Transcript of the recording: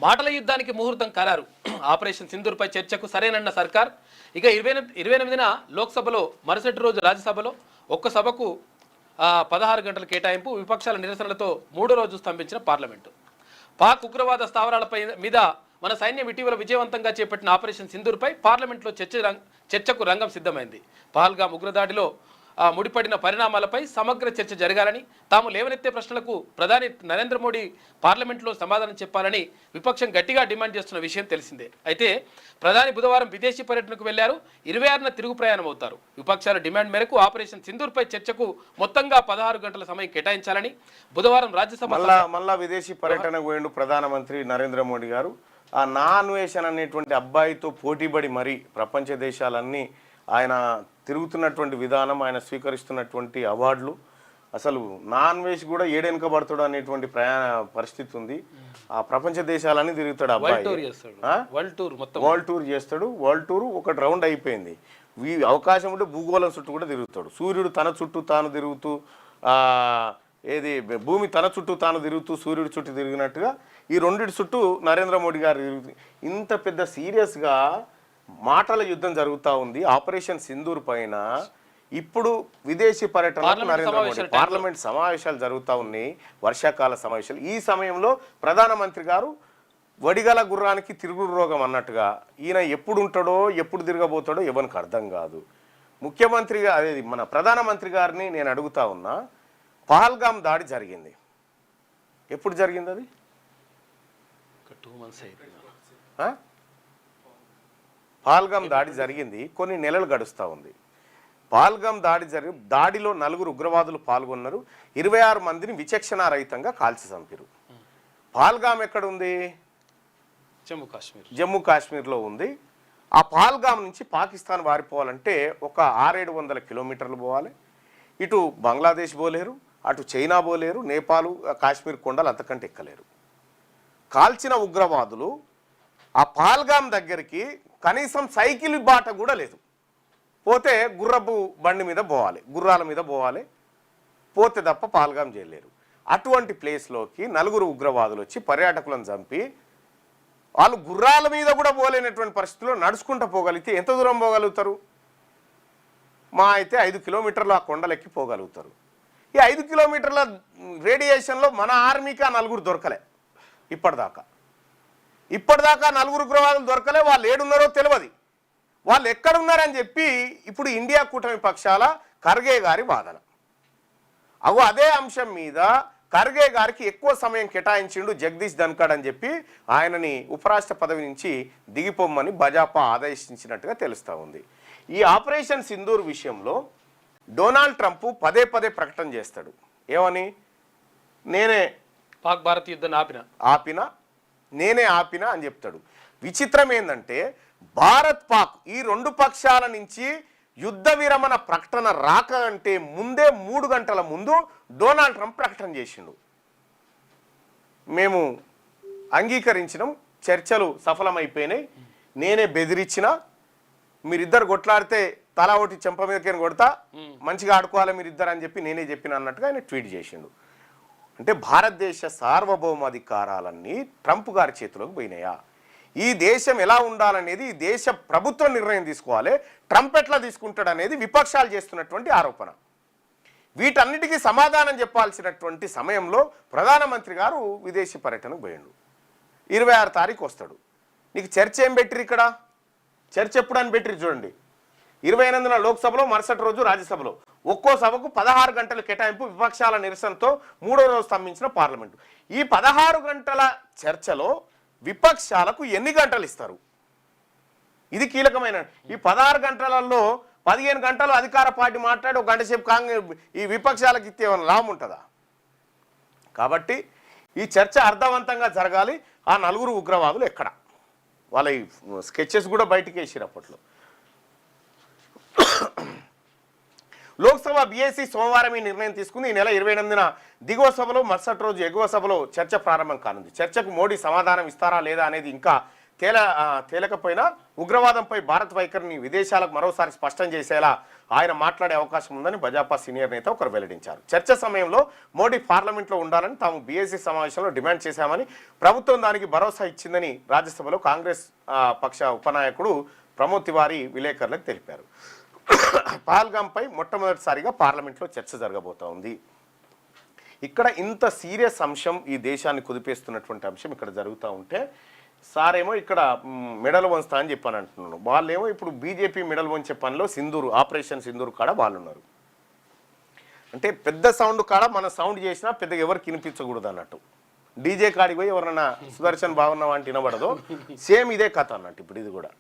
మాటల యుద్ధానికి ముహూర్తం ఖరారు. ఆపరేషన్ సింధూర్పై చర్చకు సరేనన్న సర్కార్. ఇక 28న లోక్సభలో, మరుసటి రోజు రాజ్యసభలో ఒక్క సభకు 16 గంటల కేటాయింపు. విపక్షాల నిరసనలతో మూడో రోజు స్తంభించిన పార్లమెంటు. పాక్ ఉగ్రవాద స్థావరాలపై మీద మన సైన్యం ఇటీవల విజయవంతంగా చేపట్టిన ఆపరేషన్ సింధూర్పై పార్లమెంట్లో చర్చకు రంగం సిద్ధమైంది. పహల్గామ్ ఉగ్రదాడిలో ముడిపడిన పరిణామాలపై సమగ్ర చర్చ జరగాలని, తాము లేవనెత్తే ప్రశ్నలకు ప్రధాని నరేంద్ర మోడీ పార్లమెంట్లో సమాధానం చెప్పాలని విపక్షం గట్టిగా డిమాండ్ చేస్తున్న విషయం తెలిసిందే. అయితే ప్రధాని బుధవారం విదేశీ పర్యటనకు వెళ్లారు. 26న తిరుగు ప్రయాణం అవుతారు. విపక్షాల డిమాండ్ మేరకు ఆపరేషన్ సింధూర్పై చర్చకు మొత్తంగా 16 గంటల సమయం కేటాయించాలని బుధవారం రాజ్యసభ మళ్ళా విదేశీ పర్యటనకు పోయిండు ప్రధానమంత్రి నరేంద్ర మోడీ గారు. ఆ నాన్వేషన్ అనేటువంటి అబ్బాయితో పోటీపడి మరి ప్రపంచ దేశాలన్నీ ఆయన తిరుగుతున్నటువంటి విధానం, ఆయన స్వీకరిస్తున్నటువంటి అవార్డులు, అసలు నాన్ వెజ్ కూడా ఏడెనకబడతాడు అనేటువంటి పరిస్థితి ఉంది. ఆ ప్రపంచ దేశాలన్నీ తిరుగుతాడు అబ్బాయి. వరల్డ్ టూర్ చేస్తాడు. వరల్డ్ టూర్ ఒక రౌండ్ అయిపోయింది. అవకాశం ఉంటే భూగోళం చుట్టూ కూడా తిరుగుతాడు. సూర్యుడు తన చుట్టూ తాను తిరుగుతూ, భూమి తన చుట్టూ తాను తిరుగుతూ సూర్యుడి చుట్టూ తిరిగినట్టుగా ఈ రెండింటి చుట్టూ నరేంద్ర మోడీ గారు తిరుగుతుంది. ఇంత పెద్ద సీరియస్గా మాటల యుద్ధం జరుగుతూ ఉంది ఆపరేషన్ సింధూర్ పైన. ఇప్పుడు విదేశీ పర్యటనకు నరేంద్ర మోడీ, పార్లమెంట్ సమావేశాలు జరుగుతూ ఉన్నాయి, వర్షాకాల సమావేశాలు. ఈ సమయంలో ప్రధానమంత్రి గారు వడిగల గుర్రానికి తిరుగుడు రోగం అన్నట్టుగా ఈయన ఎప్పుడు ఉంటాడో ఎప్పుడు తిరగబోతాడో ఎవరికి అర్థం కాదు. ముఖ్యమంత్రిగా అదే మన ప్రధానమంత్రి గారిని నేను అడుగుతా ఉన్నా, పహల్గామ్ దాడి జరిగింది, ఎప్పుడు జరిగింది? అది 2 months అయిపోయింది. పహల్గామ్ దాడి జరిగింది, కొన్ని నెలలు గడుస్తూ ఉంది. పహల్గామ్ దాడిలో 4 ఉగ్రవాదులు పాల్గొన్నారు. 26 మందిని విచక్షణారహితంగా కాల్చి చంపారు. పహల్గామ్ ఎక్కడ ఉంది? జమ్మూ కాశ్మీర్లో ఉంది. ఆ పహల్గామ్ నుంచి పాకిస్తాన్ వారిపోవాలంటే ఒక 600-700 కిలోమీటర్లు పోవాలి. ఇటు బంగ్లాదేశ్ పోలేరు, అటు చైనా పోలేరు, నేపాల్, కాశ్మీర్ కొండలు అంతకంటే ఎక్కలేరు. కాల్చిన ఉగ్రవాదులు ఆ పహల్గామ్ దగ్గరికి కనీసం సైకిల్ బాట కూడా లేదు. పోతే గుర్రపు బండి మీద పోవాలి, గుర్రాల మీద పోవాలి, పోతే తప్ప పహల్గామ్ చేయలేరు. అటువంటి ప్లేస్లోకి 4 ఉగ్రవాదులు వచ్చి పర్యాటకులను చంపి, వాళ్ళు గుర్రాల మీద కూడా పోలేనటువంటి పరిస్థితుల్లో నడుచుకుంటూ పోగలిగితే ఎంత దూరం పోగలుగుతారు? మా అయితే 5 కిలోమీటర్లు ఆ కొండలెక్కి పోగలుగుతారు. ఈ 5 కిలోమీటర్ల రేడియేషన్లో మన ఆర్మీకి ఆ 4 దొరకలే. ఇప్పటిదాకా 4 ఉగ్రవాదులు దొరకలే. వాళ్ళు ఏడున్నారో తెలియదు, వాళ్ళు ఎక్కడున్నారని చెప్పి ఇప్పుడు ఇండియా కూటమి పక్షాల ఖర్గే గారి వాదన. అదే అంశం మీద ఖర్గే గారికి ఎక్కువ సమయం కేటాయించిండు జగదీష్ ధన్ఖడ్ అని చెప్పి ఆయనని ఉపరాష్ట్ర పదవి నుంచి దిగిపోమ్మని భాజపా ఆదేశించినట్టుగా తెలుస్తూ ఉంది. ఈ ఆపరేషన్ సింధూర్ విషయంలో డొనాల్డ్ ట్రంప్ పదే ప్రకటన చేస్తాడు. ఏమని? నేనే పాక్ భారత్ యుద్ధాన్ని నేనే ఆపినా అని చెప్తాడు. విచిత్రం ఏంటంటే భారత్ పాక్ ఈ 2 పక్షాల నుంచి యుద్ధ విరమణ ప్రకటన రాక అంటే ముందే 3 గంటల ముందు డొనాల్డ్ ట్రంప్ ప్రకటన చేసిండు. మేము అంగీకరించినాం, చర్చలు సఫలమైపోయినాయి, నేనే బెదిరించిన, మీరిద్దరు కొట్లాడితే తలా ఒకటి చెంప మీదకేని కొడతా, మంచిగా ఆడుకోవాలి మీరిద్దరు అని చెప్పి నేనే చెప్పిన అన్నట్టుగా ఆయన ట్వీట్ చేసిండు. అంటే భారతదేశ సార్వభౌమాధికారాలన్నీ ట్రంప్ గారి చేతిలోకి పోయినాయా? ఈ దేశం ఎలా ఉండాలనేది ఈ దేశ ప్రభుత్వం నిర్ణయం తీసుకోవాలి. ట్రంప్ ఎట్లా తీసుకుంటాడు అనేది విపక్షాలు చేస్తున్నటువంటి ఆరోపణ. వీటన్నిటికీ సమాధానం చెప్పాల్సినటువంటి సమయంలో ప్రధానమంత్రి గారు విదేశీ పర్యటనకు పోయిండు. 26 తారీఖు వస్తాడు. నీకు చర్చ ఏం పెట్టిరు? ఇక్కడ చర్చ ఎప్పుడని పెట్టిరు చూడండి. 28న లోక్సభలో, మరుసటి రోజు రాజ్యసభలో ఒక్కో సభకు 16 గంటల కేటాయింపు. విపక్షాల నిరసనతో మూడో రోజు స్తంభించిన పార్లమెంటు. ఈ 16 గంటల చర్చలో విపక్షాలకు ఎన్ని గంటలు ఇస్తారు? ఇది కీలకమైన. ఈ 16 గంటలలో 15 గంటలు అధికార పార్టీ మాట్లాడి 1 గంట సేపు కాంగ్రెస్ ఈ విపక్షాలకు ఇస్తే ఏమైనా లాభం ఉంటుందా? కాబట్టి ఈ చర్చ అర్థవంతంగా జరగాలి. ఆ 4 ఉగ్రవాదులు ఎక్కడ? వాళ్ళ ఈ స్కెచెస్ కూడా బయటికి వేసిరు అప్పట్లో. లోక్సభ బీఏసీ సోమవారం ఈ నిర్ణయం తీసుకుంది. ఈ నెల 28న దిగువ సభలో, మరుసటి రోజు ఎగువ సభలో చర్చ ప్రారంభం కానుంది. చర్చకు మోడీ సమాధానం ఇస్తారా లేదా అనేది ఇంకా తేలకపోయినా ఉగ్రవాదంపై భారత్ వైఖరిని విదేశాలకు మరోసారి స్పష్టం చేసేలా ఆయన మాట్లాడే అవకాశం ఉందని భాజపా సీనియర్ నేత ఒకరు వెల్లడించారు. చర్చ సమయంలో మోడీ పార్లమెంట్లో ఉండాలని తాము బీఏసీ సమావేశంలో డిమాండ్ చేశామని, ప్రభుత్వం దానికి భరోసా ఇచ్చిందని రాజ్యసభలో కాంగ్రెస్ పక్ష ఉపనాయకుడు ప్రమోద్ తివారీ విలేకరులకు తెలిపారు. పహల్గాంపై మొట్టమొదటిసారిగా పార్లమెంట్లో చర్చ జరగబోతోంది. ఇక్కడ ఇంత సీరియస్ అంశం, ఈ దేశాన్ని కుదిపేస్తున్నటువంటి అంశం ఇక్కడ జరుగుతూ ఉంటే సారేమో ఇక్కడ మెడల్ వంచుతా అని చెప్పని అంటున్నాను. వాళ్ళేమో ఇప్పుడు బీజేపీ మెడల్ వంచే పనిలో సింధూరు, ఆపరేషన్ సింధూరు కాడ వాళ్ళు ఉన్నారు. అంటే పెద్ద సౌండ్ కాడ మన సౌండ్ చేసినా పెద్దగా ఎవరికి వినిపించకూడదు అన్నట్టు. డీజే కాడికి పోయి ఎవరన్నా సుదర్శన్ బాగున్నావా అంటే వినబడదో, సేమ్ ఇదే కథ అన్నట్టు ఇప్పుడు ఇది కూడా.